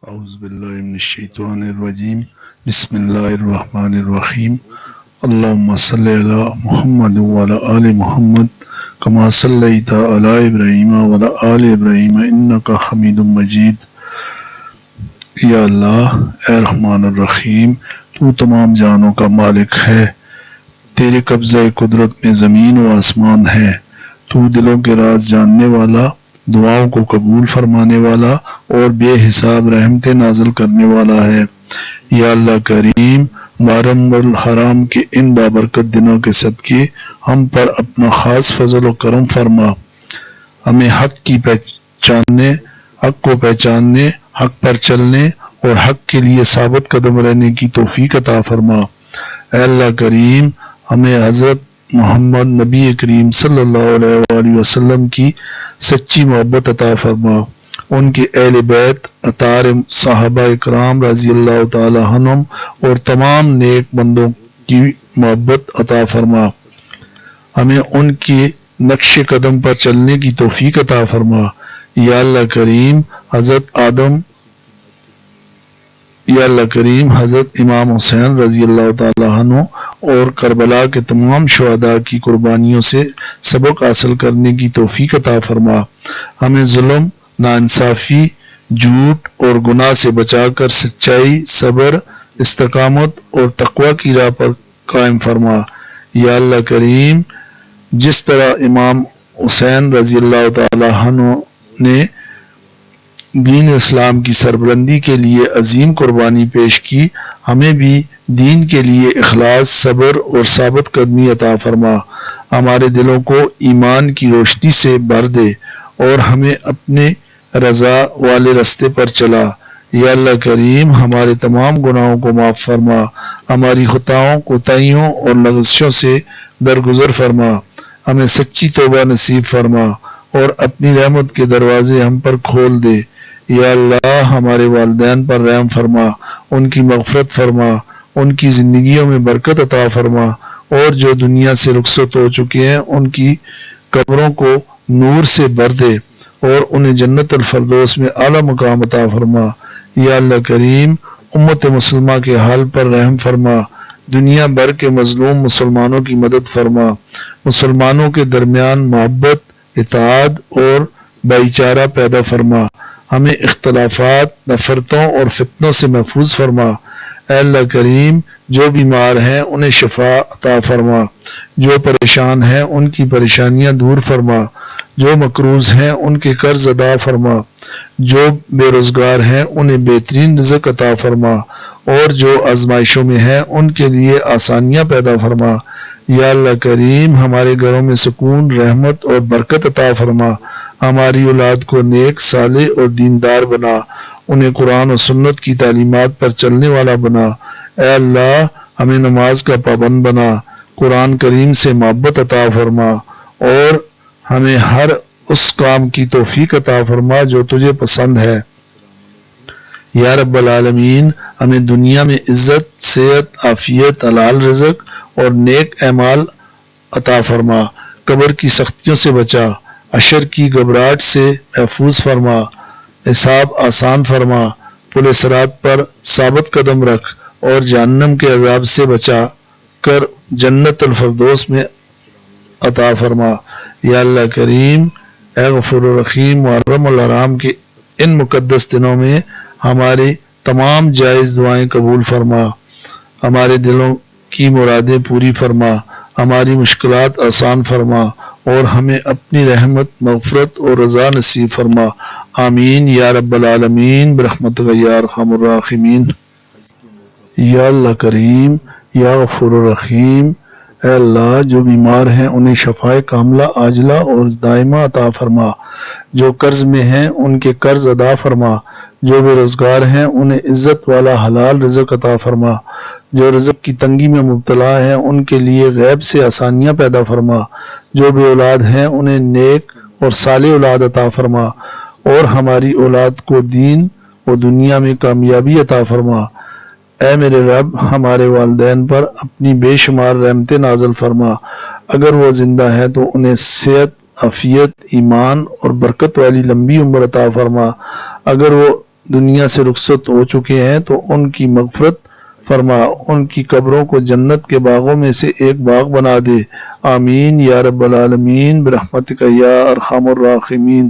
اعوذ باللہ من الشیطان الرجیم بسم اللہ الرحمن الرحیم اللہم صلی علی محمد وعلی آل محمد کما صلیت علی ابراہیم وعلی آل ابراہیم انکا حمید مجید۔ یا اللہ اے رحمان الرحیم، تو تمام جانوں کا مالک ہے، تیرے قبضہ قدرت میں زمین و آسمان ہے، تو دلوں کے راز جاننے والا، دعاؤں کو قبول فرمانے والا اور بے حساب رحمتیں نازل کرنے والا ہے۔ یا اللہ کریم، محرم الحرام کے ان بابرکت دنوں کے صدقے ہم پر اپنا خاص فضل و کرم فرما، ہمیں حق کو پہچاننے، حق پر چلنے اور حق کے لیے ثابت قدم رہنے کی توفیق عطا فرما۔ اے اللہ کریم، ہمیں حضرت محمد نبی کریم صلی اللہ علیہ وآلہ وسلم کی سچی محبت عطا فرما، ان کے اہل بیت اطہار صحابہ اکرام رضی اللہ تعالی عنہم اور تمام نیک بندوں کی محبت عطا فرما، ہمیں ان کے نقش قدم پر چلنے کی توفیق عطا فرما۔ یا اللہ کریم، حضرت امام حسین رضی اللہ تعالی عنہ اور کربلا کے تمام شہداء کی قربانیوں سے سبق حاصل کرنے کی توفیق عطا فرما، ہمیں ظلم، ناانصافی، جھوٹ اور گناہ سے بچا کر سچائی، صبر، استقامت اور تقوی کی راہ پر قائم فرما۔ یا اللہ کریم، جس طرح امام حسین رضی اللہ تعالی عنہ نے دین اسلام کی سربلندی کے لیے عظیم قربانی پیش کی، ہمیں بھی دین کے لیے اخلاص، صبر اور ثابت قدمی عطا فرما، ہمارے دلوں کو ایمان کی روشنی سے بھر دے اور ہمیں اپنے رضا والے رستے پر چلا۔ یا اللہ کریم، ہمارے تمام گناہوں کو معاف فرما، ہماری خطاؤں، کوتاہیوں اور لغزشوں سے درگزر فرما، ہمیں سچی توبہ نصیب فرما اور اپنی رحمت کے دروازے ہم پر کھول دے۔ یا اللہ، ہمارے والدین پر رحم فرما، ان کی مغفرت فرما، ان کی زندگیوں میں برکت عطا فرما، اور جو دنیا سے رخصت ہو چکے ہیں ان کی قبروں کو نور سے بھر دے اور انہیں جنت الفردوس میں اعلیٰ مقام عطا فرما۔ یا اللہ کریم، امت مسلمہ کے حال پر رحم فرما، دنیا بھر کے مظلوم مسلمانوں کی مدد فرما، مسلمانوں کے درمیان محبت، اتحاد اور بھائی چارہ پیدا فرما، ہمیں اختلافات، نفرتوں اور فتنوں سے محفوظ فرما۔ اے اللہ کریم، جو بیمار ہیں انہیں شفا عطا فرما، جو پریشان ہیں ان کی پریشانیاں دور فرما، جو مقروض ہیں ان کے قرض ادا فرما، جو بے روزگار ہیں انہیں بہترین رزق عطا فرما، اور جو آزمائشوں میں ہیں ان کے لیے آسانیاں پیدا فرما۔ یا اللہ کریم، ہمارے گھروں میں سکون، رحمت اور برکت عطا فرما، ہماری اولاد کو نیک، صالح اور دیندار بنا، انہیں قرآن و سنت کی تعلیمات پر چلنے والا بنا۔ اے اللہ، ہمیں نماز کا پابند بنا، قرآن کریم سے محبت عطا فرما اور ہمیں ہر اس کام کی توفیق عطا فرما جو تجھے پسند ہے۔ یا رب العالمین، ہمیں دنیا میں عزت، صحت، عافیت، حلال رزق اور نیک اعمال عطا فرما، قبر کی سختیوں سے بچا، حشر کی گھبراہٹ سے محفوظ فرما، حساب آسان فرما، پل صراط پر ثابت قدم رکھ اور جہنم کے عذاب سے بچا کر جنت الفردوس میں عطا فرما۔ یا اللہ کریم، اے غفور الرحیم، محرم الحرام کے ان مقدس دنوں میں ہماری تمام جائز دعائیں قبول فرما، ہمارے دلوں کی مرادیں پوری فرما، ہماری مشکلات آسان فرما اور ہمیں اپنی رحمت، مغفرت اور رضا نصیب فرما۔ آمین یا رب العالمین برحمتک یا ارحم الراحمین۔ یا اللہ کریم، یا غفور الرحیم، اے اللہ، جو بیمار ہیں انہیں شفائے کاملہ عاجلہ اور دائمہ عطا فرما، جو قرض میں ہیں ان کے قرض ادا فرما، جو بے روزگار ہیں انہیں عزت والا حلال رزق عطا فرما، جو رزق کی تنگی میں مبتلا ہیں ان کے لیے غیب سے آسانیاں پیدا فرما، جو بے اولاد ہیں انہیں نیک اور صالح اولاد عطا فرما، اور ہماری اولاد کو دین و دنیا میں کامیابی عطا فرما۔ اے میرے رب، ہمارے والدین پر اپنی بے شمار رحمتیں نازل فرما، اگر وہ زندہ ہیں تو انہیں صحت، عافیت، ایمان اور برکت والی لمبی عمر عطا فرما، اگر وہ دنیا سے رخصت ہو چکے ہیں تو ان کی مغفرت فرما، ان کی قبروں کو جنت کے باغوں میں سے ایک باغ بنا دے، آمین یا رب العالمین برحمتک یا ارحم الراحمین۔